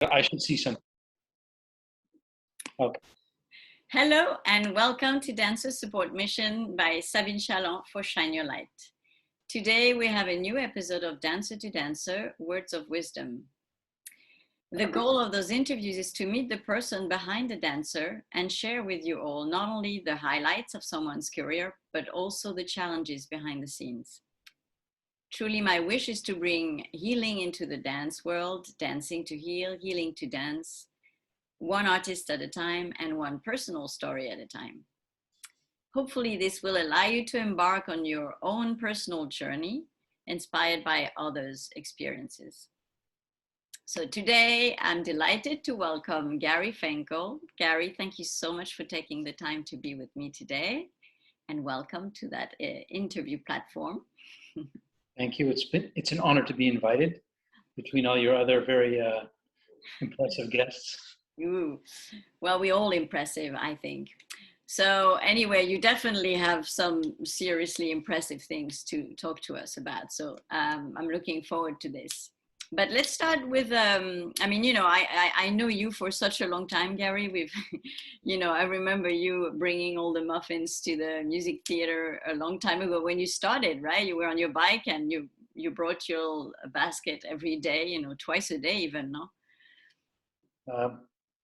I should see some. Okay. Hello and welcome to Dancer Support Mission by Sabine for Shine Your Light. Today we have a new episode of Dancer to Dancer, Words of Wisdom. The goal of those interviews is to meet the person behind the dancer and share with you all not only the highlights of someone's career, but also the challenges behind the scenes. Truly, my wish is to bring healing into the dance world, dancing to heal, healing to dance, one artist at a time and one personal story at a time. Hopefully, this will allow you to embark on your own personal journey, inspired by others' experiences. So today, I'm delighted to welcome Gary Feingold. Gary, thank you so much for taking the time to be with me today, and welcome to that interview platform. Thank you. It's an honor to be invited between all your other very impressive guests. Ooh. Well, we're all impressive, I think. So anyway, you definitely have some seriously impressive things to talk to us about. So I'm looking forward to this. But let's start with, I know you for such a long time, Gary. We've, I remember you bringing all the muffins to the music theater a long time ago when you started, right? You were on your bike and you brought your basket every day, twice a day even, no?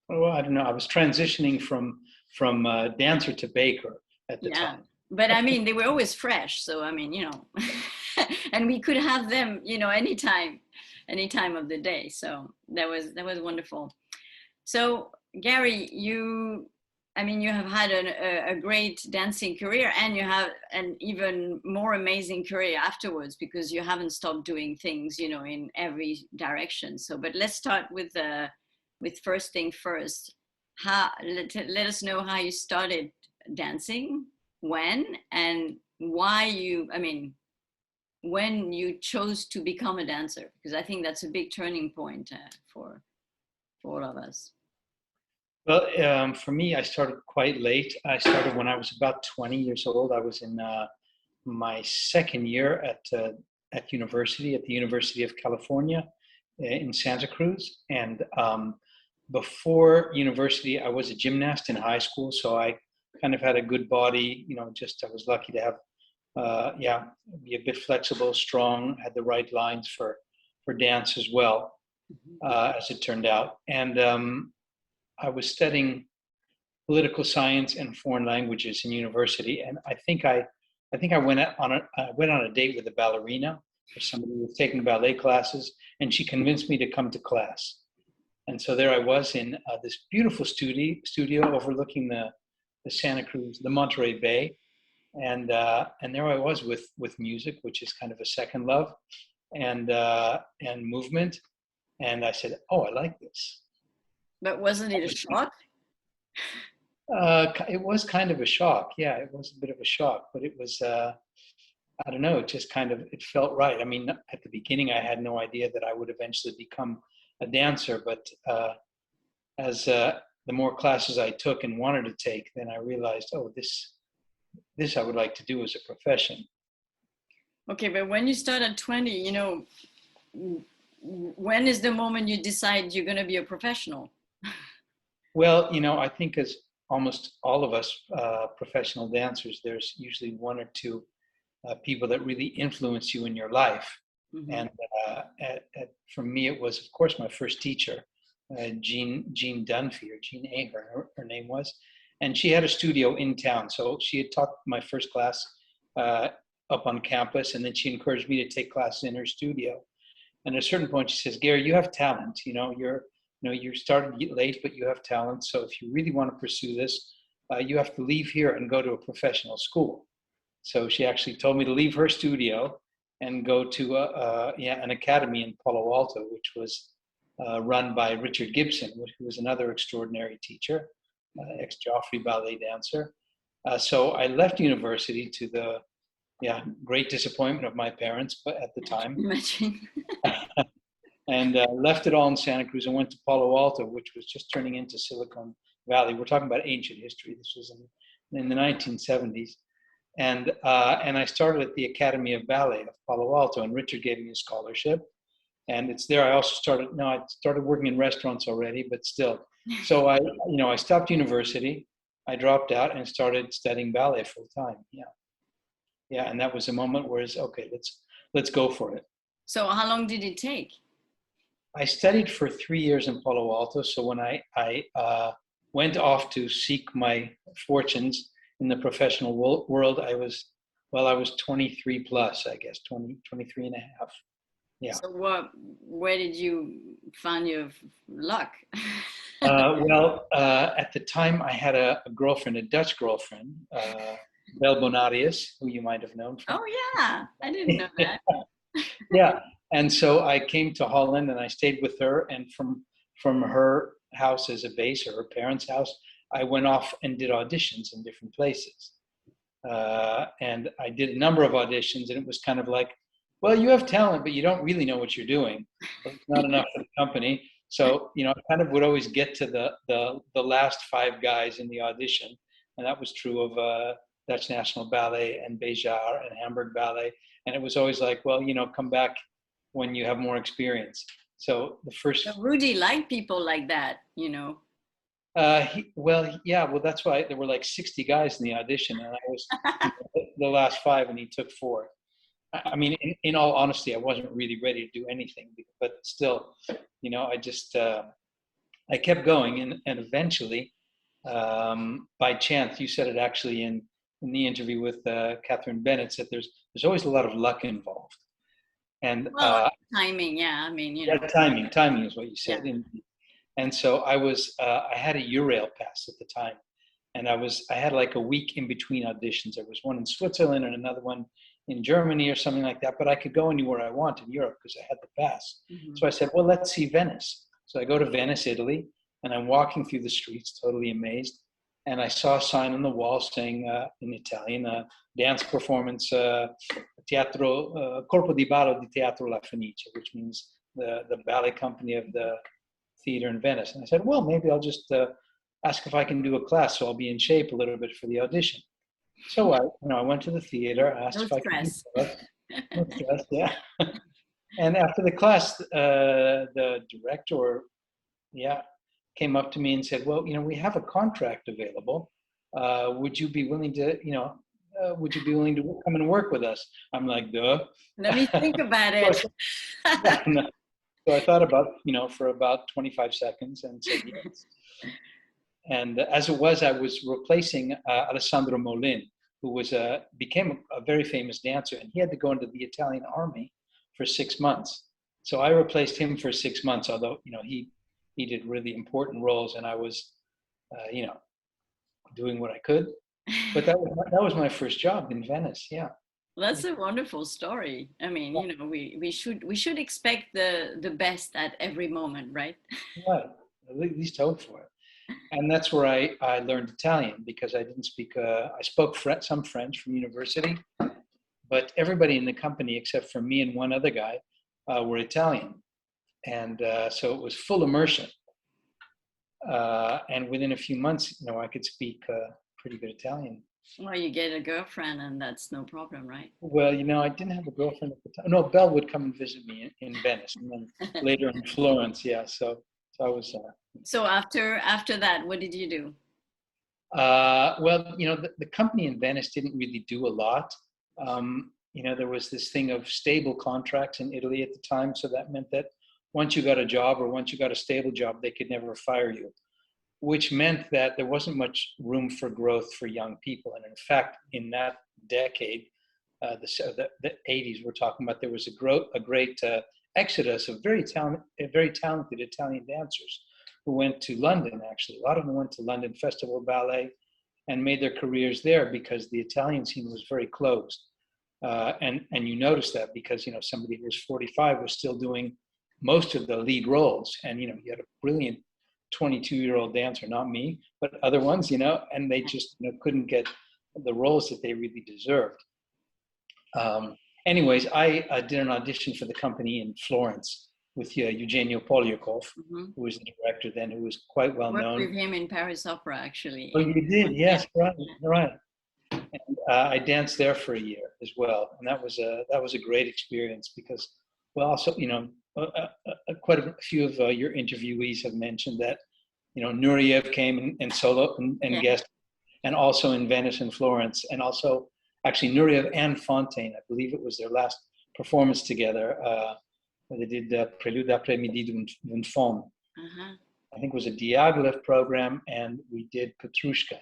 Well, I don't know. I was transitioning from dancer to baker at the time. But I mean, they were always fresh. So, I mean, and we could have them, any time of the day. So that was wonderful. So Gary, you have had a great dancing career, and you have an even more amazing career afterwards because you haven't stopped doing things, in every direction. So, but let's start with first thing first. Let us know how you started dancing, when, and why when you chose to become a dancer, because I think that's a big turning point for all of us. Well, for me, I started quite late. I started when I was about 20 years old. I was in my second year at university, at the University of California in Santa Cruz. And before university, I was a gymnast in high school. So I kind of had a good body, I was lucky to have be a bit flexible, strong, had the right lines for dance as well, as it turned out. And I was studying political science and foreign languages in university, and I think I went on a date with a ballerina, or somebody who was taking ballet classes, and she convinced me to come to class. And so there I was in this beautiful studio overlooking the Santa Cruz, the Monterey Bay. And there I was with music, which is kind of a second love, and movement. And I said, "Oh, I like this." But wasn't it a shock? It was kind of a shock. Yeah, it was a bit of a shock, but it was, I don't know, it just it felt right. I mean, at the beginning, I had no idea that I would eventually become a dancer, but as the more classes I took and wanted to take, then I realized, oh, this I would like to do as a profession. Okay, but when you start at 20, when is the moment you decide you're going to be a professional? Well, I think as almost all of us professional dancers, there's usually one or two people that really influence you in your life. Mm-hmm. And for me, it was, of course, my first teacher, Jean Dunphy, or Jean A, her name was. And she had a studio in town. So she had taught my first class up on campus, and then she encouraged me to take classes in her studio. And at a certain point, she says, "Gary, you have talent. You started late, but you have talent. So if you really want to pursue this, you have to leave here and go to a professional school." So she actually told me to leave her studio and go to an academy in Palo Alto, which was run by Richard Gibson, who was another extraordinary teacher. Ex-Joffrey ballet dancer. So I left university to the great disappointment of my parents, but at the time, and left it all in Santa Cruz and went to Palo Alto, which was just turning into Silicon Valley. We're talking about ancient history. This was in the 1970s, and I started at the Academy of Ballet of Palo Alto, and Richard gave me a scholarship, And it's there I also started. No, I started working in restaurants already, but still. So I stopped university. I dropped out and started studying ballet full time. Yeah, and that was a moment where it's okay. Let's go for it. So how long did it take? I studied for 3 years in Palo Alto. So when I went off to seek my fortunes in the professional world, I was 23 plus, I guess, 23 and a half. Yeah. So where did you find your luck? At the time I had a girlfriend, a Dutch girlfriend, Bel Bonarius, who you might have known from. Oh yeah, I didn't know that. Yeah, and so I came to Holland and I stayed with her, and from her house as a base, or her parents' house, I went off and did auditions in different places. And I did a number of auditions, and it was kind of like, well, you have talent, but you don't really know what you're doing. It's not enough for the company. So, I kind of would always get to the last five guys in the audition. And that was true of Dutch National Ballet and Béjar and Hamburg Ballet. And it was always like, well, come back when you have more experience. So the first. So Rudy liked people like that, Well, that's why there were like 60 guys in the audition, and I was the last five, and he took four. I mean, in all honesty, I wasn't really ready to do anything, but still, I just I kept going, and eventually, by chance, you said it actually in the interview with Catherine Bennett, said there's always a lot of luck involved, and timing. Yeah, I mean, yeah, timing is what you said. Yeah. And so I had a Eurail pass at the time, and I had like a week in between auditions. There was one in Switzerland and another one in Germany or something like that, but I could go anywhere I want in Europe because I had the pass. Mm-hmm. So I said, well, let's see Venice. So I go to Venice, Italy, and I'm walking through the streets, totally amazed. And I saw a sign on the wall saying in Italian, dance performance, Teatro, Corpo di Ballo di Teatro La Fenice, which means the ballet company of the theater in Venice. And I said, well, maybe I'll just ask if I can do a class so I'll be in shape a little bit for the audition. So I went to the theater, asked if I could do it. No stress, yeah. And after the class, the director, came up to me and said, well, we have a contract available. Would you be willing to, come and work with us? I'm like, duh. Let me think about it. So I thought about, for about 25 seconds and said yes. And as it was, I was replacing Alessandro Molin, who became a very famous dancer, and he had to go into the Italian army for 6 months. So I replaced him for 6 months, although, he did really important roles, and I was, doing what I could. But that was my first job in Venice, yeah. Well, that's a wonderful story. I mean, we should expect the best at every moment, right? Right, at least hope for it. And that's where I learned Italian, because I didn't speak, I spoke some French from university, but everybody in the company except for me and one other guy were Italian. And so it was full immersion. And within a few months, I could speak pretty good Italian. Well, you get a girlfriend and that's no problem, right? Well, I didn't have a girlfriend at the time. No, Belle would come and visit me in Venice, and then later in Florence, yeah. So I was... So after that, what did you do? The company in Venice didn't really do a lot. There was this thing of stable contracts in Italy at the time. So that meant that once you got a job, or once you got a stable job, they could never fire you, which meant that there wasn't much room for growth for young people. And in fact, in that decade, the 80s we're talking about, there was a great exodus of very talented Italian dancers who went to London, actually. A lot of them went to London Festival Ballet and made their careers there, because the Italian scene was very closed. And you notice that because, somebody who was 45 was still doing most of the lead roles. And, you had a brilliant 22-year-old dancer, not me, but other ones, and they just couldn't get the roles that they really deserved. Anyways, I did an audition for the company in Florence with Eugenio Polyakov, who was the director then, who was quite well known. I worked with him in Paris Opera, actually. Oh, you did? Yes, right. And I danced there for a year as well, and that was a great experience, because, well, also quite a few of your interviewees have mentioned that, Nureyev came and solo and guest, and also in Venice and Florence, and also actually Nureyev and Fontaine. I believe it was their last performance together. They did Prélude après-midi d'une femme. I think it was a Diaghilev program, and we did Petrushka.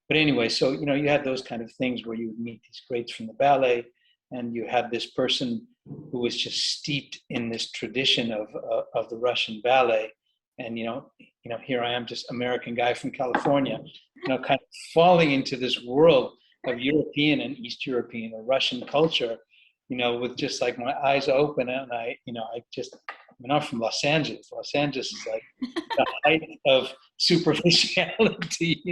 But anyway, so, you had those kind of things where you would meet these greats from the ballet, and you had this person who was just steeped in this tradition of the Russian ballet. And, here I am, just American guy from California, kind of falling into this world of European and East European or Russian culture, with just like my eyes open. And I'm from Los Angeles. Los Angeles is like the height of superficiality,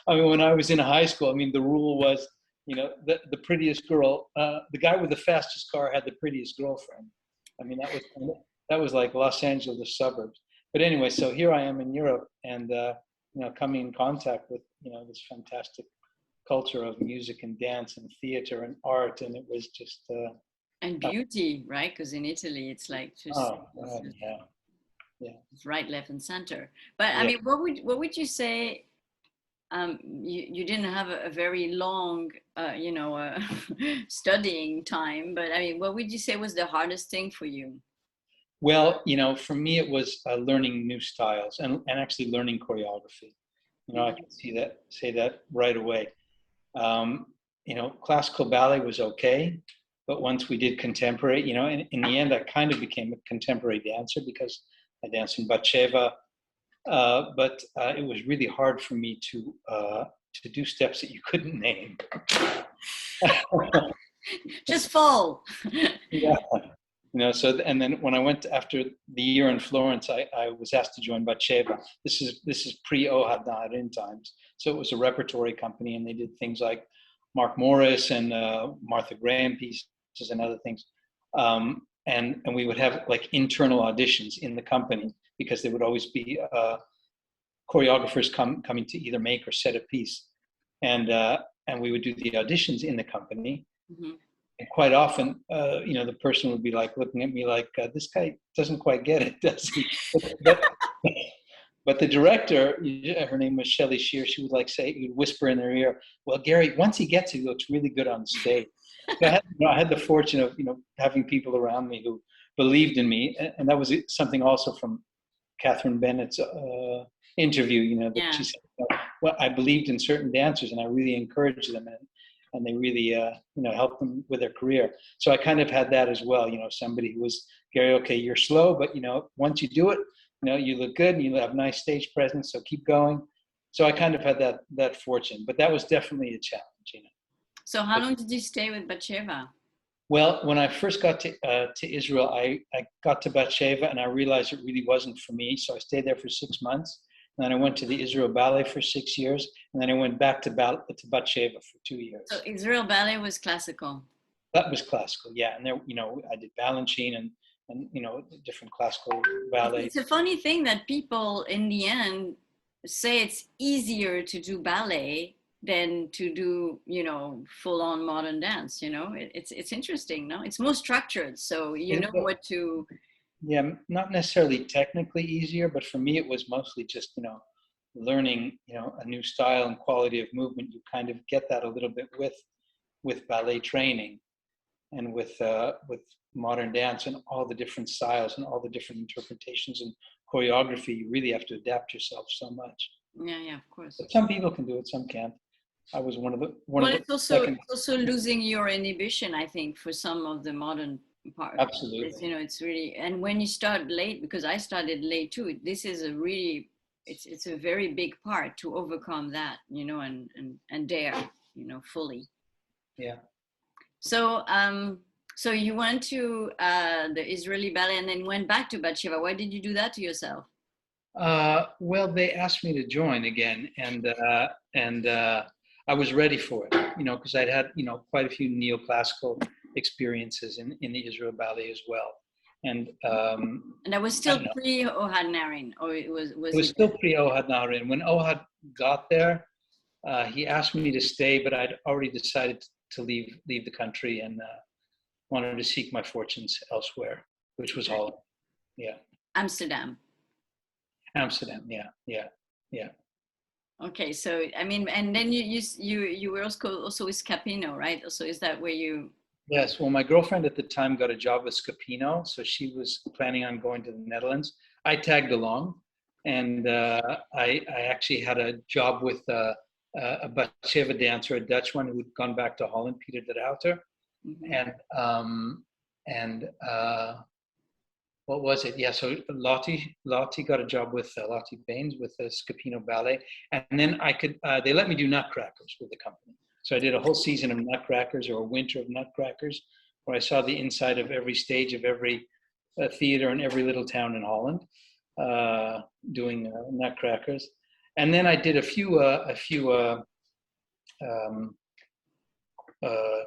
when I was in high school, the rule was, the prettiest girl, the guy with the fastest car had the prettiest girlfriend. That was like Los Angeles suburbs. But anyway, so here I am in Europe, and coming in contact with this fantastic culture of music and dance and theater and art, and it was just and beauty, right? Because in Italy, it's like just it's right, left, and center. But what would you say? You didn't have a very long, studying time. But what would you say was the hardest thing for you? Well, for me, it was learning new styles and actually learning choreography. I can say that right away. Classical ballet was okay, but once we did contemporary, in the end, I kind of became a contemporary dancer because I danced in Batsheva. But it was really hard for me to do steps that you couldn't name. Just fall. Yeah. So, and then when I went after the year in Florence, I was asked to join Batsheva. This is pre-Ohad Naharin times. So it was a repertory company, and they did things like Mark Morris and Martha Graham pieces and other things. And we would have like internal auditions in the company because there would always be choreographers coming to either make or set a piece. And we would do the auditions in the company. Mm-hmm. And quite often, the person would be like looking at me like, this guy doesn't quite get it, does he? But the director, her name was Shelley Shear, she would you'd whisper in their ear, well, Gary, once he gets it, he looks really good on stage. So I had the fortune of, having people around me who believed in me. And that was something also from Catherine Bennett's interview, that she said, well, I believed in certain dancers and I really encouraged them. And they really, helped them with their career. So I kind of had that as well, somebody who was, Gary, okay, you're slow, but, once you do it, you look good and you have nice stage presence, so keep going. So I kind of had that fortune, but that was definitely a challenge, So how long did you stay with Batsheva? Well, when I first got to Israel, I got to Batsheva and I realized it really wasn't for me. So I stayed there for 6 months. And then I went to the Israel Ballet for 6 years. And then I went back to Batsheva for 2 years. So Israel Ballet was classical? That was classical, yeah. And there, I did Balanchine and different classical ballet. It's a funny thing that people in the end say it's easier to do ballet than to do, full-on modern dance, It's interesting, no? It's more structured, so what to... Yeah, not necessarily technically easier, but for me it was mostly just, learning, a new style and quality of movement. You kind of get that a little bit with ballet training and with modern dance and all the different styles and all the different interpretations and choreography. You really have to adapt yourself so much. Yeah, of course. But some people can do it, some can't. I was one of the. It's also losing your inhibition, I think, for some of the modern part. Absolutely. It's really, and when you start late, because I started late too, this is a really, it's a very big part to overcome that, and dare, fully. Yeah. So, so you went to the Israeli ballet and then went back to Batsheva. Why did you do that to yourself? Well, they asked me to join again, and I was ready for it, because I'd had, quite a few neoclassical experiences in the Israel Ballet as well. And that was still pre-Ohad Naharin, or it was still pre-Ohad Naharin. When Ohad got there, he asked me to stay, but I'd already decided to leave the country and wanted to seek my fortunes elsewhere, which was Hallen. yeah. Amsterdam. Amsterdam, yeah. Okay, so I mean, and then you were also with Scapino, right? So is that where you? Yes, well, my girlfriend at the time got a job with Scapino, so she was planning on going to the Netherlands. I tagged along, and I actually had a job with a Batsheva dancer, a Dutch one who'd gone back to Holland, Peter de Ruiter, Mhm. and what was it? Yeah, so Lottie got a job with Lottie Baines with the Scapino Ballet, and then they let me do Nutcrackers with the company. So I did a whole season of Nutcrackers, or a winter of Nutcrackers, where I saw the inside of every stage of every theater in every little town in Holland, doing Nutcrackers. And then I did a few um,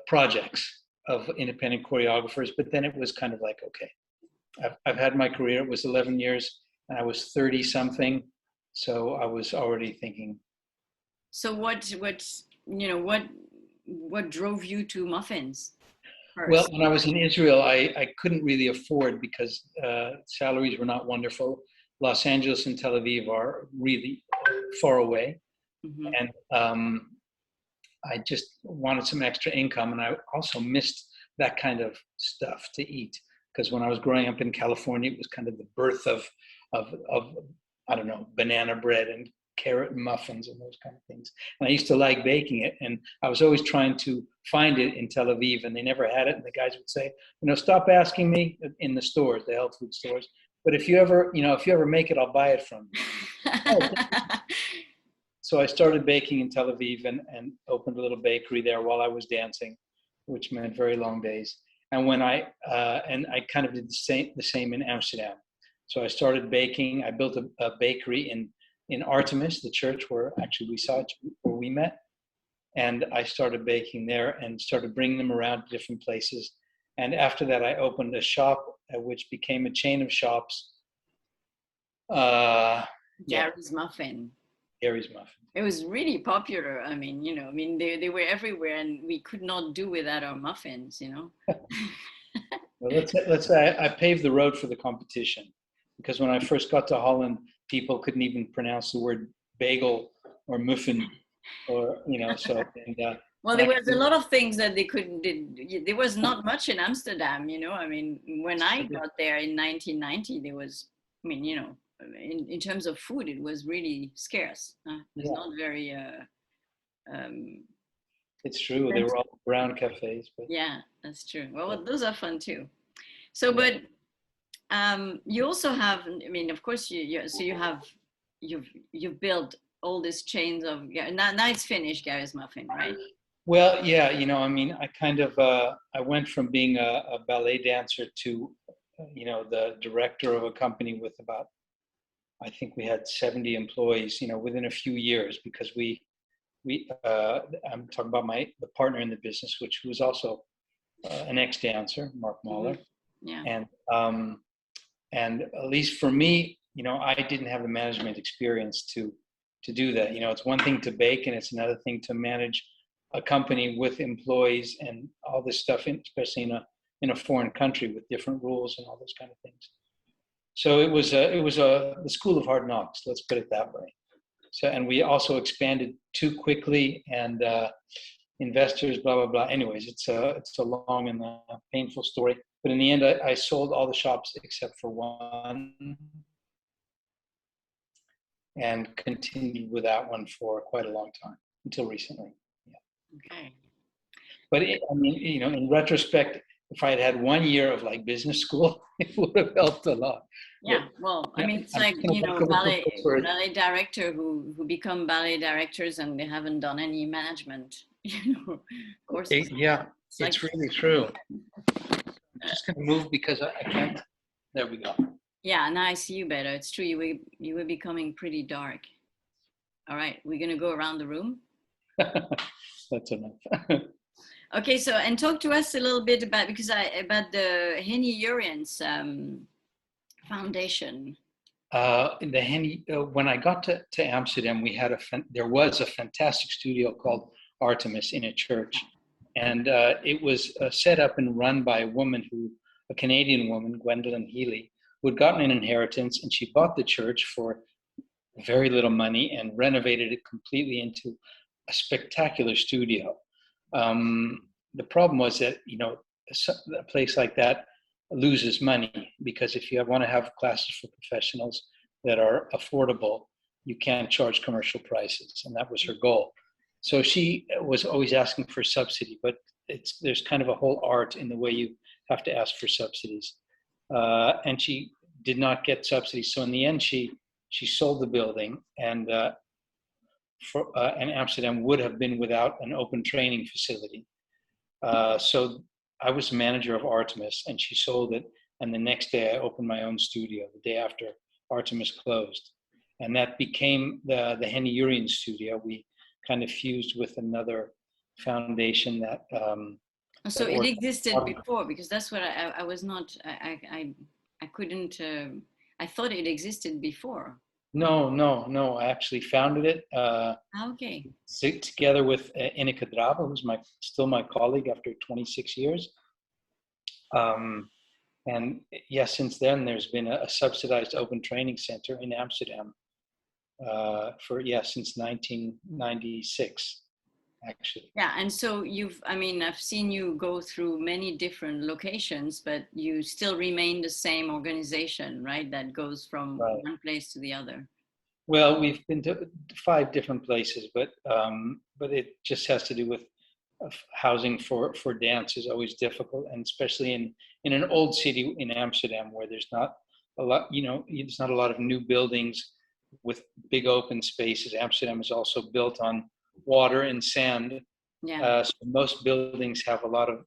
projects of independent choreographers, but then it was kind of like, okay, I've had my career. It was 11 years, and I was 30 something, so I was already thinking. So what drove you to Muffins Well, first? when I was in Israel, I couldn't really afford, because salaries were not wonderful. Los Angeles and Tel Aviv are really far away, Hmm. and I just wanted some extra income, and I also missed that kind of stuff to eat, because when I was growing up in California, it was kind of the birth of I don't know, banana bread and carrot muffins and those kind of things. And I used to like baking it, and I was always trying to find it in Tel Aviv, and they never had it. And the guys would say, stop asking me in the stores, the health food stores. But if you ever make it, I'll buy it from you. Oh, so I started baking in Tel Aviv, and opened a little bakery there while I was dancing, which meant very long days. And I kind of did the same in Amsterdam. So I started baking. I built a bakery in Artemis, the church where actually where we met. And I started baking there and started bringing them around to different places. And after that, I opened a shop, which became a chain of shops. Yeah, Gary's Muffin. Gary's Muffin. It was really popular. I mean, they were everywhere, and we could not do without our muffins. Well, let's say I paved the road for the competition, because when I first got to Holland, people couldn't even pronounce the word bagel or muffin, or so. Well, there was a lot of things that they couldn't did. There was not much in Amsterdam. I mean, when I got there in 1990, there was, I mean, in terms of food, it was really scarce. It's not very. It's true. They were all brown cafes, but yeah, that's true. Well, those are fun too. So, but you also have. I mean, of course, you've built all these chains of. Yeah, now it's finished, Gary's Muffin, right? Well, yeah, I mean, I kind of I went from being a ballet dancer to the director of a company with about, I think we had 70 employees, within a few years, because I'm talking about the partner in the business, which was also an ex-dancer, Mark Mahler. Yeah. And at least for me, I didn't have the management experience to do that. It's one thing to bake, and it's another thing to manage a company with employees and all this stuff, especially in a foreign country with different rules and all those kind of things. So it was the school of hard knocks. Let's put it that way. So, and we also expanded too quickly, and investors, blah blah blah. Anyways, it's a long and painful story. But in the end, I sold all the shops except for one, and continued with that one for quite a long time, until recently. Okay. But I mean, in retrospect, if I had had 1 year of like business school, it would have helped a lot. Yeah, well, I mean, it's like, ballet director who become ballet directors and they haven't done any management, courses. Yeah, it's really true. I'm just going to move because I can't. There we go. Yeah, now I see you better. It's true. You were becoming pretty dark. All right, we're going to go around the room. That's enough. Okay, so, and talk to us a little bit about the Henny Urians Foundation. The Henny, when I got to Amsterdam, there was a fantastic studio called Artemis in a church, and it was set up and run by a Canadian woman, Gwendolyn Healy, who had gotten an inheritance, and she bought the church for very little money and renovated it completely into a spectacular studio. The problem was that, a place like that loses money, because if you want to have classes for professionals that are affordable, you can't charge commercial prices, and that was her goal. So she was always asking for subsidy, but there's kind of a whole art in the way you have to ask for subsidies, and she did not get subsidies. So in the end, she sold the building, and Amsterdam would have been without an open training facility. So I was manager of Artemis, and she sold it. And the next day I opened my own studio, the day after Artemis closed. And that became the Henny Urian studio. We kind of fused with another foundation that... So it existed before, because that's what I was not, I couldn't, I thought it existed before. No. I actually founded it. Okay. Together with Ineke Drabe, who's still my colleague after 26 years. And yes, since then there's been a subsidized open training center in Amsterdam since 1996, actually. Yeah, and so I've seen you go through many different locations, but you still remain the same organization, right? That goes from one place to the other. Well, we've been to 5 different places, but it just has to do with housing for dance is always difficult, and especially in an old city in Amsterdam where there's not a lot, there's not a lot of new buildings with big open spaces. Amsterdam is also built on water and sand. Yeah. So most buildings have a lot of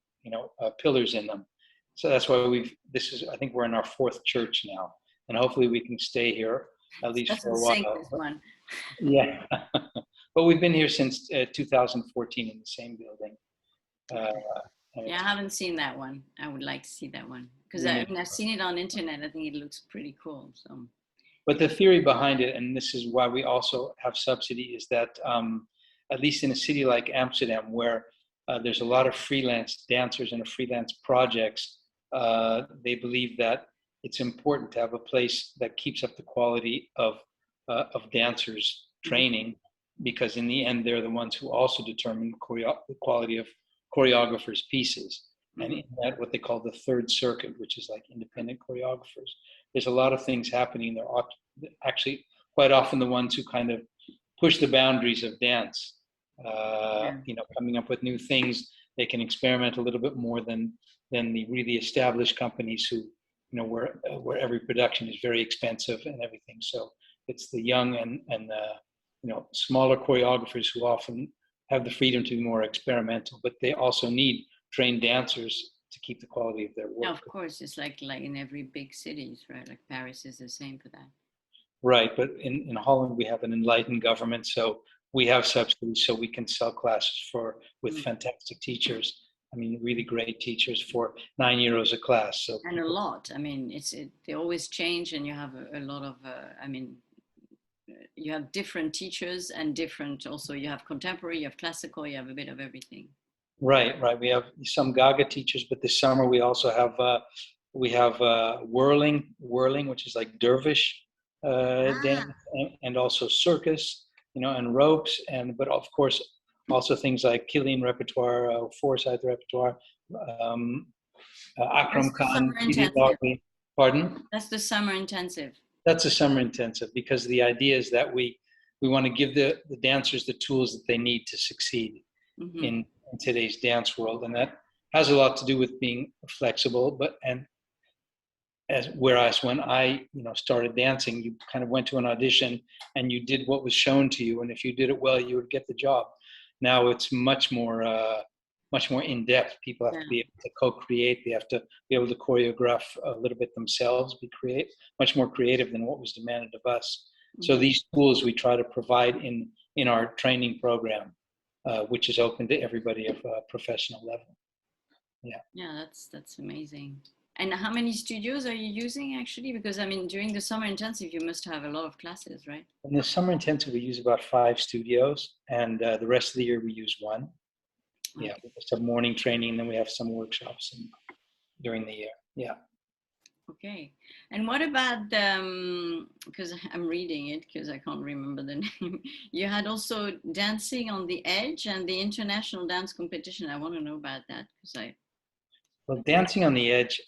pillars in them. So that's why I think we're in our 4th church now, and hopefully we can stay here at least for a while. One. Yeah. But we've been here since 2014 in the same building. Yeah, I haven't seen that one. I would like to see that one, because I've seen it on internet. I think it looks pretty cool. So, but the theory behind it, and this is why we also have subsidy, is that at least in a city like Amsterdam, where there's a lot of freelance dancers and freelance projects, they believe that it's important to have a place that keeps up the quality of dancers' training, because in the end, they're the ones who also determine the quality of choreographers' pieces. And in that, what they call the 3rd circuit, which is like independent choreographers, there's a lot of things happening. They're actually quite often the ones who kind of push the boundaries of dance, coming up with new things. They can experiment a little bit more than the really established companies who, where every production is very expensive and everything. So it's the young and smaller choreographers who often have the freedom to be more experimental, but they also need trained dancers to keep the quality of their work. Yeah, of course, it's like in every big cities, right? Like Paris is the same for that. Right, but in Holland we have an enlightened government, so we have subsidies, so we can sell classes with fantastic teachers. I mean, really great teachers for €9 a class. So and a lot. I mean, they always change, and you have a lot of. You have different teachers and different. Also, you have contemporary, you have classical, you have a bit of everything. Right. We have some Gaga teachers, but this summer we also have whirling, which is like dervish dance, and also circus, and ropes, but of course also things like Killian repertoire, Forsyth repertoire, Akram Khan. Pardon? That's the summer intensive. That's a summer intensive, because the idea is that we want to give the dancers the tools that they need to succeed in today's dance world, and that has a lot to do with being flexible. Whereas when I started dancing, you kind of went to an audition and you did what was shown to you, and if you did it well, you would get the job. Now it's much more in depth. People have to be able to co-create. They have to be able to choreograph a little bit themselves, much more creative than what was demanded of us. So these tools we try to provide in our training program, which is open to everybody of a professional level. Yeah, that's amazing. And how many studios are you using actually? Because during the summer intensive, you must have a lot of classes, right? In the summer intensive, we use about 5 studios, and the rest of the year we use 1. Yeah, we just have morning training, and then we have some workshops during the year. Yeah. Okay. And what about because I'm reading it because I can't remember the name. You had also Dancing on the Edge and the International Dance Competition. I want to know about that because Well, Dancing on the Edge,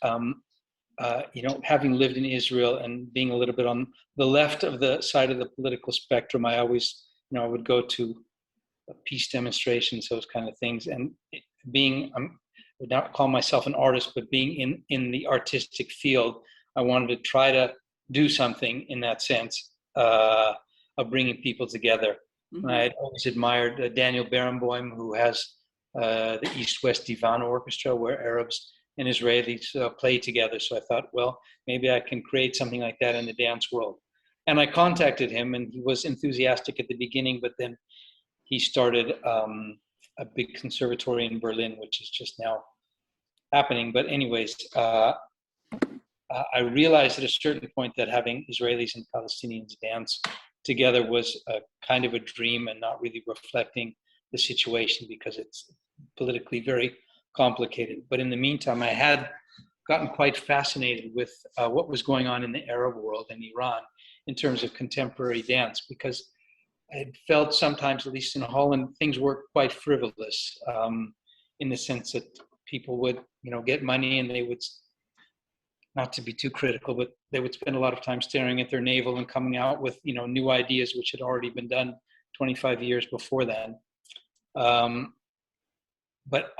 having lived in Israel and being a little bit on the left of the side of the political spectrum, I always, I would go to peace demonstrations, those kind of things. And being, I would not call myself an artist, but being in the artistic field, I wanted to try to do something in that sense of bringing people together. Mm-hmm. I had always admired Daniel Barenboim, who has the East-West Divan Orchestra, where Arabs and Israelis play together. So I thought, well, maybe I can create something like that in the dance world. And I contacted him, and he was enthusiastic at the beginning, but then he started a big conservatory in Berlin, which is just now happening. But anyways, I realized at a certain point that having Israelis and Palestinians dance together was a kind of a dream and not really reflecting the situation because it's politically very complicated. But in the meantime, I had gotten quite fascinated with what was going on in the Arab world and Iran in terms of contemporary dance, because I had felt sometimes, at least in Holland, things were quite frivolous in the sense that people would, get money and they would, not to be too critical, but they would spend a lot of time staring at their navel and coming out with, new ideas which had already been done 25 years before then. But,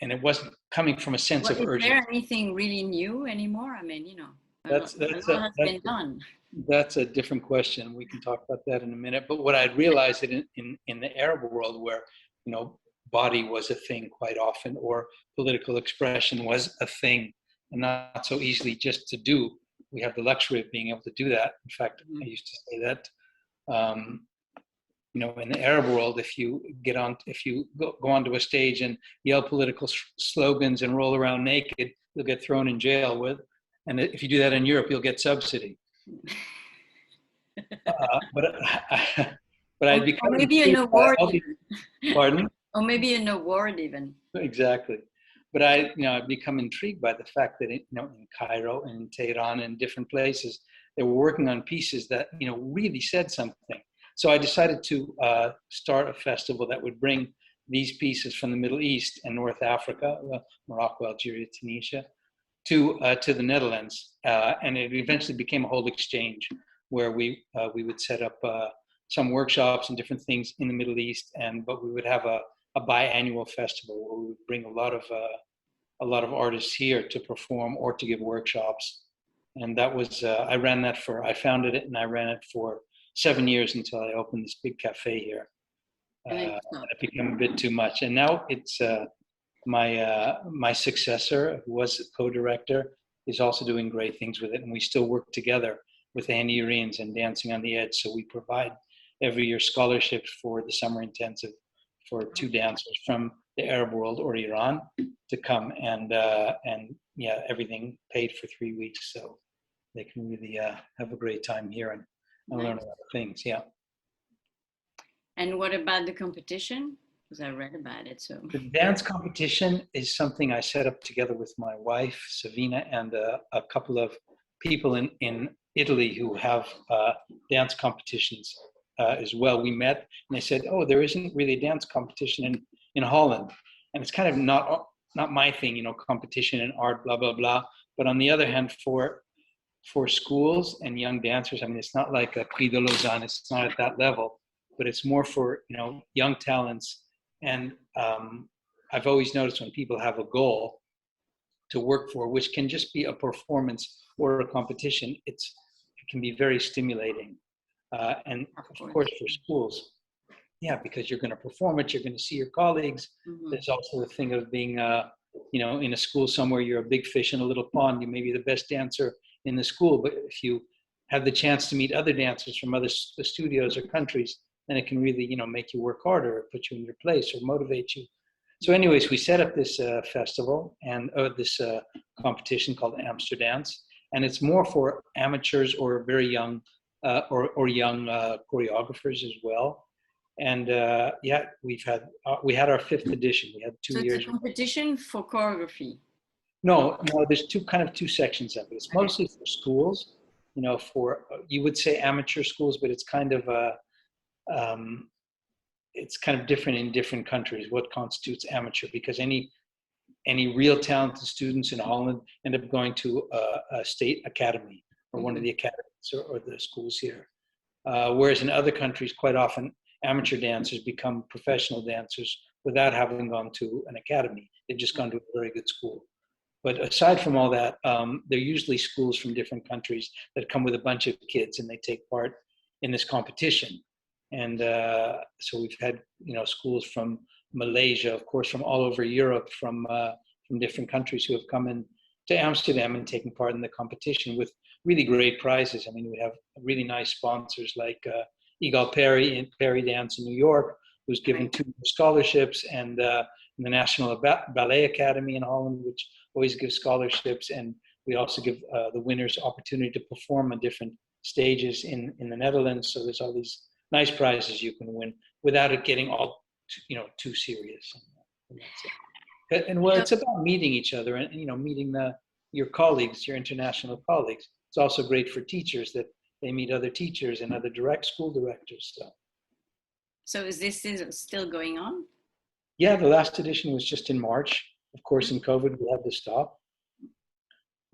and it wasn't coming from a sense of urgency. Is there anything really new anymore? I mean, a lot has been done. That's a different question. We can talk about that in a minute. But what I'd realized that in the Arab world, where, body was a thing quite often, or political expression was a thing, and not so easily just to do. We have the luxury of being able to do that. In fact, I used to say that, in the Arab world, if you go onto a stage and yell political slogans and roll around naked, you'll get thrown in jail with. And if you do that in Europe, you'll get subsidy. But I'd become maybe an award. Pardon? Or maybe an award even. Exactly. But I've become intrigued by the fact that in Cairo and in Tehran and different places, they were working on pieces that really said something. So I decided to start a festival that would bring these pieces from the Middle East and North Africa, Morocco, Algeria, Tunisia, to the Netherlands, and it eventually became a whole exchange where we would set up some workshops and different things in the Middle East, but we would have a biannual festival where we would bring a lot of artists here to perform or to give workshops, and that was I founded it and I ran it for 7 years until I opened this big cafe here. It became a bit too much, and now it's my successor, who was a co-director, is also doing great things with it, and we still work together with Andy Ureens and Dancing on the Edge. So we provide every year scholarships for the summer intensive for 2 dancers from the Arab world or Iran to come, and everything paid for 3 weeks, so they can really have a great time here and learn a lot of things. Yeah. And what about the competition? Because I read about it. So the dance competition is something I set up together with my wife, Sabine, and a couple of people in Italy who have dance competitions as well. We met and they said, "Oh, there isn't really a dance competition in Holland," and it's kind of not my thing, competition and art, blah blah blah. But on the other hand, for schools and young dancers, I mean, it's not like a Prix de Lausanne. It's not at that level, but it's more for young talents. And I've always noticed when people have a goal to work for, which can just be a performance or a competition, it can be very stimulating. And of course for schools, because you're going to perform it, you're going to see your colleagues. Mm-hmm. There's also the thing of being, in a school somewhere, you're a big fish in a little pond. You may be the best dancer in the school, but if you have the chance to meet other dancers from other studios or countries, then it can really, make you work harder, or put you in your place, or motivate you. So anyways, we set up this festival and this competition called Amsterdam, and it's more for amateurs or very young or young choreographers as well. And we had our 5th edition. We had 2 years. It's a competition for choreography. No, there's two sections of it. It's Okay. mostly for schools, for, you would say amateur schools, but um, it's kind of different in different countries, what constitutes amateur, because any real talented students in Holland end up going to a state academy or one of the academies or the schools here. Whereas in other countries, quite often amateur dancers become professional dancers without having gone to an academy. They've just gone to a very good school. But aside from all that, they're usually schools from different countries that come with a bunch of kids and they take part in this competition. And so we've had, schools from Malaysia, of course, from all over Europe, from different countries who have come in to Amsterdam and taken part in the competition with really great prizes. I mean, we have really nice sponsors like Eagle Perry in Perry Dance in New York, who's given 2 scholarships, and the National Ballet Academy in Holland, which always gives scholarships. And we also give the winners opportunity to perform on different stages in the Netherlands. So there's all these nice prizes you can win without it getting all too serious. And well, it's about meeting each other and meeting your colleagues, your international colleagues. It's also great for teachers that they meet other teachers and other school directors. So is this still going on? Yeah, the last edition was just in March. Of course, in COVID, we had to stop.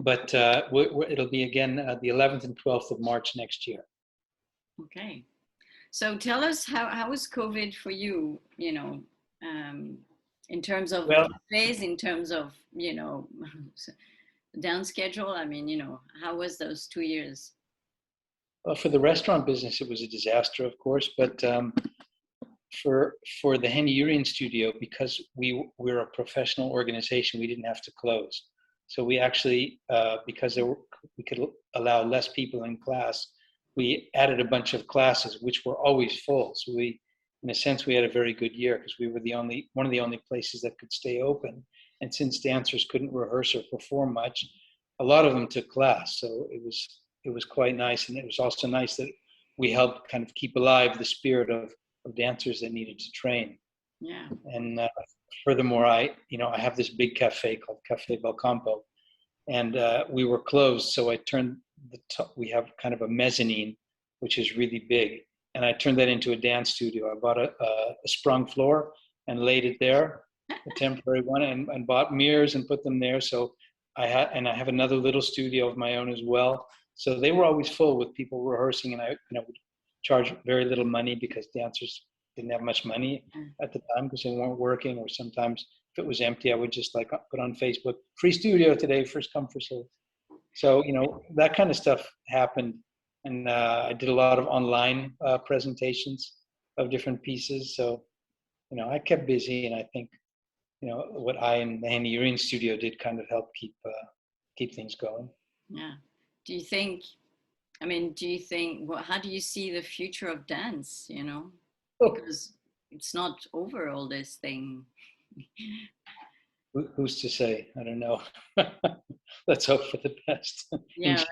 But it'll be again the 11th and 12th of March next year. Okay. So tell us, how was COVID for you, in terms of cafes, in terms of, down schedule? I mean, how was those 2 years? Well, for the restaurant business, it was a disaster, of course. But for the Henny Urian studio, because we're a professional organization, we didn't have to close. So we actually, because we could allow less people in class, we added a bunch of classes, which were always full. So we, in a sense, we had a very good year because we were one of the only places that could stay open. And since dancers couldn't rehearse or perform much, a lot of them took class. So it was quite nice. And it was also nice that we helped kind of keep alive the spirit of dancers that needed to train. Yeah. And furthermore, I have this big cafe called Café Belcampo, and we were closed. So I turned we have kind of a mezzanine, which is really big. And I turned that into a dance studio. I bought a sprung floor and laid it there, a temporary one, and bought mirrors and put them there. So I have another little studio of my own as well. So they were always full with people rehearsing, and I would charge very little money because dancers didn't have much money at the time because they weren't working, or sometimes if it was empty, I would just put on Facebook, free studio today, first come, first serve. So, that kind of stuff happened. And I did a lot of online presentations of different pieces. So, I kept busy, and I think, what I and the Henny Urian studio did kind of help keep things going. Yeah. Do you think, how do you see the future of dance, Because it's not over, all this thing. Who's to say? I don't know. Let's hope for the best. Yeah,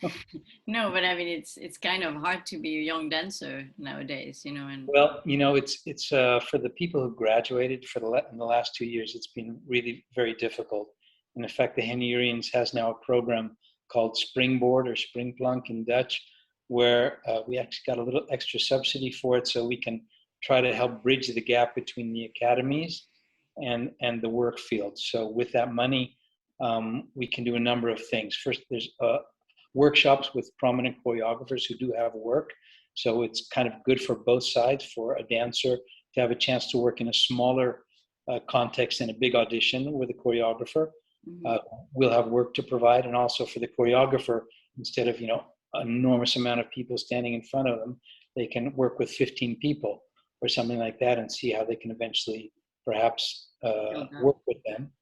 right. No, but I mean, it's kind of hard to be a young dancer nowadays, And well, it's for the people who graduated in the last 2 years, it's been really very difficult. And in fact, the Henny Urians has now a program called Springboard or Springplunk in Dutch, where we actually got a little extra subsidy for it, so we can try to help bridge the gap between the academies and the work field. So with that money, we can do a number of things. First, there's workshops with prominent choreographers who do have work. So it's kind of good for both sides, for a dancer to have a chance to work in a smaller context than a big audition with a choreographer. We'll have work to provide, and also for the choreographer, instead of an enormous amount of people standing in front of them, they can work with 15 people or something like that and see how they can eventually perhaps work with them.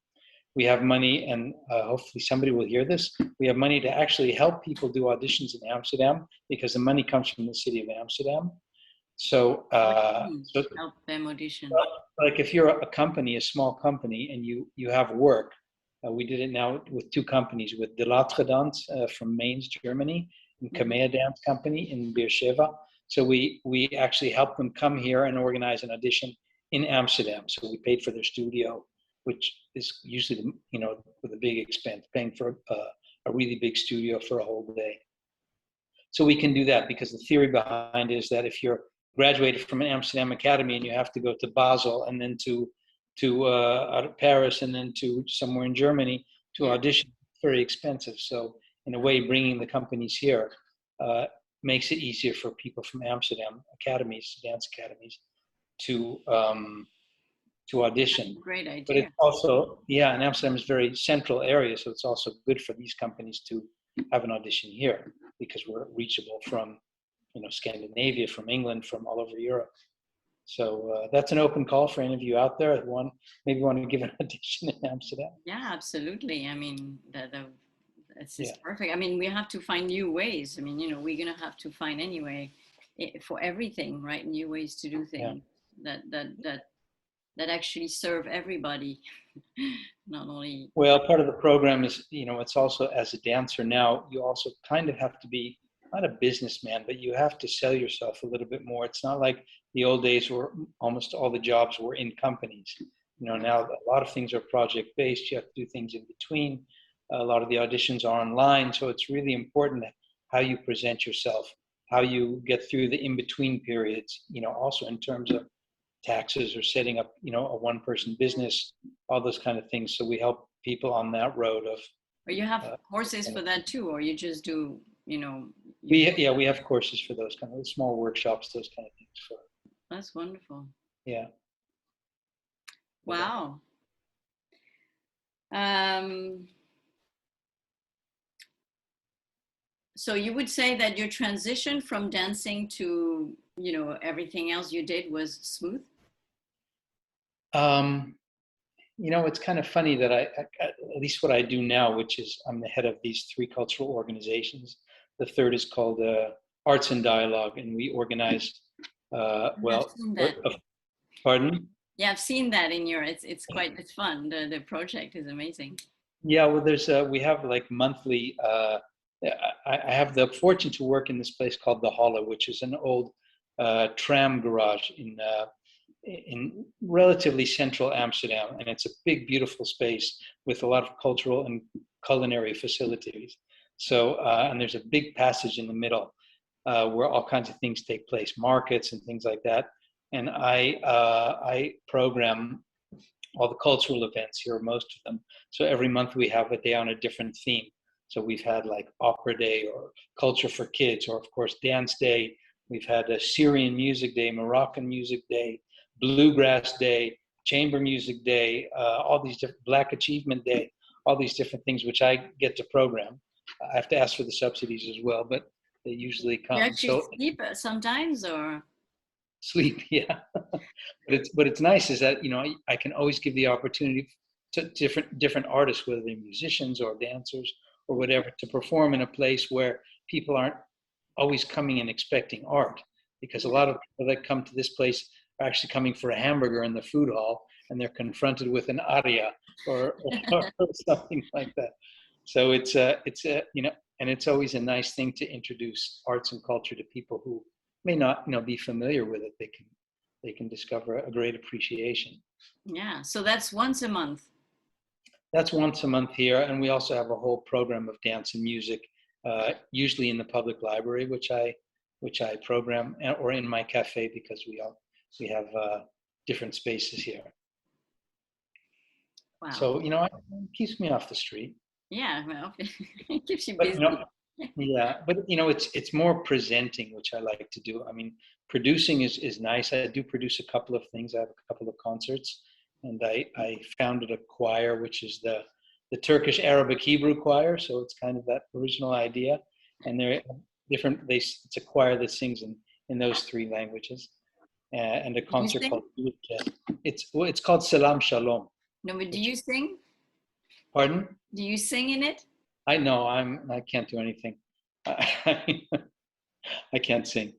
We have money, and hopefully somebody will hear this. We have money to actually help people do auditions in Amsterdam, because the money comes from the city of Amsterdam. So, help them audition. Like if you're a company, a small company, and you have work, we did it now with 2 companies, with Renovated Dance from Mainz, Germany, and Café Dance Company in Batsheva. So we actually helped them come here and organize an audition in Amsterdam. So we paid for their studio, which is usually, with a big expense, paying for a really big studio for a whole day. So we can do that because the theory behind it is that if you're graduated from an Amsterdam Academy and you have to go to Basel and then to Paris and then to somewhere in Germany to audition, it's very expensive. So in a way, bringing the companies here makes it easier for people from Amsterdam academies, dance academies, to audition. Great idea. But it's also, and Amsterdam is a very central area, so it's also good for these companies to have an audition here because we're reachable from, Scandinavia, from England, from all over Europe. So that's an open call for any of you out there that maybe want to give an audition in Amsterdam. Yeah, absolutely. I mean, it's perfect. I mean, we have to find new ways. I mean, we're going to have to find anyway for everything, right? New ways to do things that actually serve everybody, not only. Well, part of the program is, it's also, as a dancer now, you also kind of have to be not a businessman, but you have to sell yourself a little bit more. It's not like the old days where almost all the jobs were in companies. Now a lot of things are project based. You have to do things in between. A lot of the auditions are online. So it's really important how you present yourself, how you get through the in-between periods, also in terms of taxes or setting up, a one-person business, all those kind of things. So we help people on that road of. Or you have courses for that too, or you just do, We have courses for those kind of small workshops, those kind of things. That's wonderful. Yeah. Wow. So you would say that your transition from dancing to, everything else you did was smooth? It's kind of funny that I at least what I do now, which is I'm the head of these 3 cultural organizations. The third is called Arts and Dialogue, and we organize, pardon? Yeah, I've seen that in your, it's fun. The project is amazing. Yeah, well, we have like monthly, I have the fortune to work in this place called the Hallen, which is an old tram garage in relatively central Amsterdam. And it's a big, beautiful space with a lot of cultural and culinary facilities. So, and there's a big passage in the middle where all kinds of things take place, markets and things like that. And I program all the cultural events here, most of them. So every month we have a day on a different theme. So we've had like Opera Day or Culture for Kids, or of course Dance Day. We've had a Syrian Music Day, Moroccan Music Day, Bluegrass Day, Chamber Music Day, all these different, Black Achievement Day, all these different things which I get to program. I have to ask for the subsidies as well, but they usually come. You actually sleep sometimes, or? Sleep, yeah. But it's nice is that I can always give the opportunity to different artists, whether they're musicians or dancers or whatever, to perform in a place where people aren't always coming and expecting art, because a lot of people that come to this place are actually coming for a hamburger in the food hall, and they're confronted with an aria or something like that. So it's and it's always a nice thing to introduce arts and culture to people who may not be familiar with it. They can discover a great appreciation. Yeah, so that's once a month. That's once a month here, and we also have a whole program of dance and music, usually in the public library, which I program, or in my cafe, because we have different spaces here. Wow. So it keeps me off the street. Yeah, well, it keeps you busy. Yeah, but it's more presenting, which I like to do. I mean, producing is nice. I do produce a couple of things. I have a couple of concerts, and I founded a choir, which is the Turkish Arabic Hebrew choir. So it's kind of that original idea, and they're different. It's a choir that sings in those 3 languages, and a concert called it's called Salam Shalom. No, but do you sing? Pardon? Do you sing in it? I know I can't do anything. I can't sing.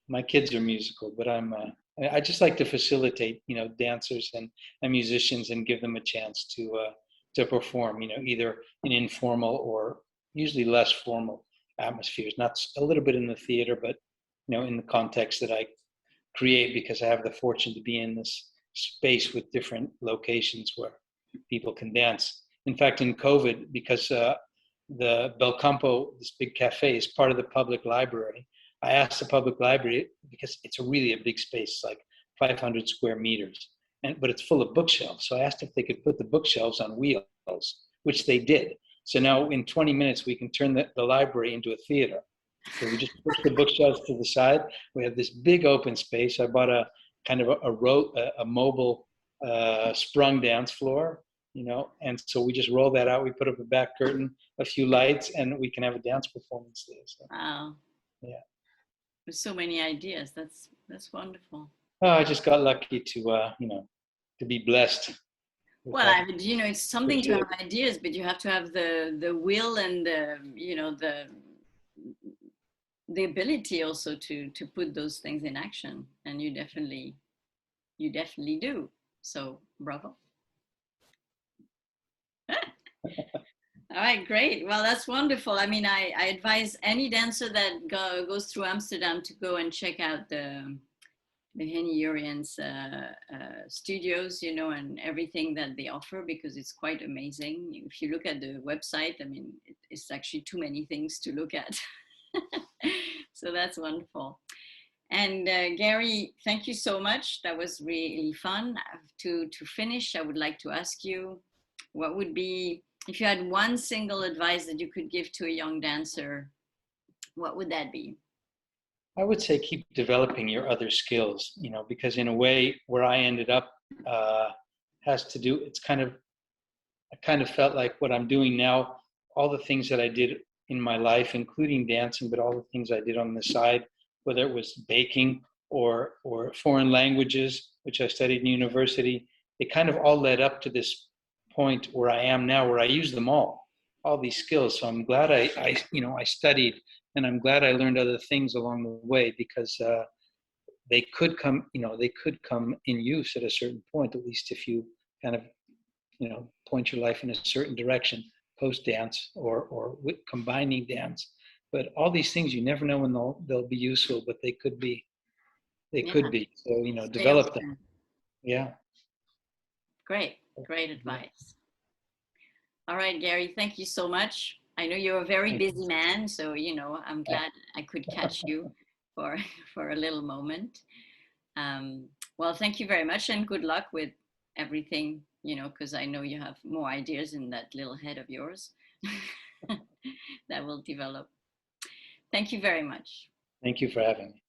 My kids are musical, but I just like to facilitate, dancers and musicians and give them a chance to perform, either in informal or usually less formal atmospheres. Not a little bit in the theater, but in the context that I create, because I have the fortune to be in this space with different locations where people can dance. In fact, in COVID, because the Belcampo, this big cafe, is part of the public library, I asked the public library, because it's really a big space, like 500 square meters, but it's full of bookshelves. So I asked if they could put the bookshelves on wheels, which they did. So now in 20 minutes, we can turn the library into a theater. So we just push the bookshelves to the side. We have this big open space. I bought a kind of a mobile sprung dance floor, and so we just roll that out. We put up a back curtain, a few lights, and we can have a dance performance there. So, wow. Yeah. There's so many ideas. That's wonderful. Oh, I just got lucky to be blessed. Well, it's something to have ideas, but you have to have the will and the ability also to put those things in action, and you definitely do. So bravo. All right, great. Well, that's wonderful. I mean, I advise any dancer that goes through Amsterdam to go and check out the Henny Urian's studios, and everything that they offer, because it's quite amazing. If you look at the website, I mean, it's actually too many things to look at. So that's wonderful. And Gary, thank you so much. That was really fun. To finish, I would like to ask you, what would be, if you had one single advice that you could give to a young dancer, what would that be? I would say keep developing your other skills, because in a way where I ended up has to do, I kind of felt like what I'm doing now, all the things that I did in my life, including dancing, but all the things I did on the side, whether it was baking or foreign languages, which I studied in university, they kind of all led up to this point where I am now, where I use them all these skills. So I'm glad I studied, and I'm glad I learned other things along the way, because they could come in use at a certain point, at least if you kind of, point your life in a certain direction, post dance or with combining dance. But all these things, you never know when they'll be useful, but they could be. Could be. So, develop them. Yeah. Great advice. All right, Gary, thank you so much. I know you're a very busy man, so I'm glad I could catch you for a little moment. Well, thank you very much, and good luck with everything, because I know you have more ideas in that little head of yours that will develop. Thank you very much. Thank you for having me.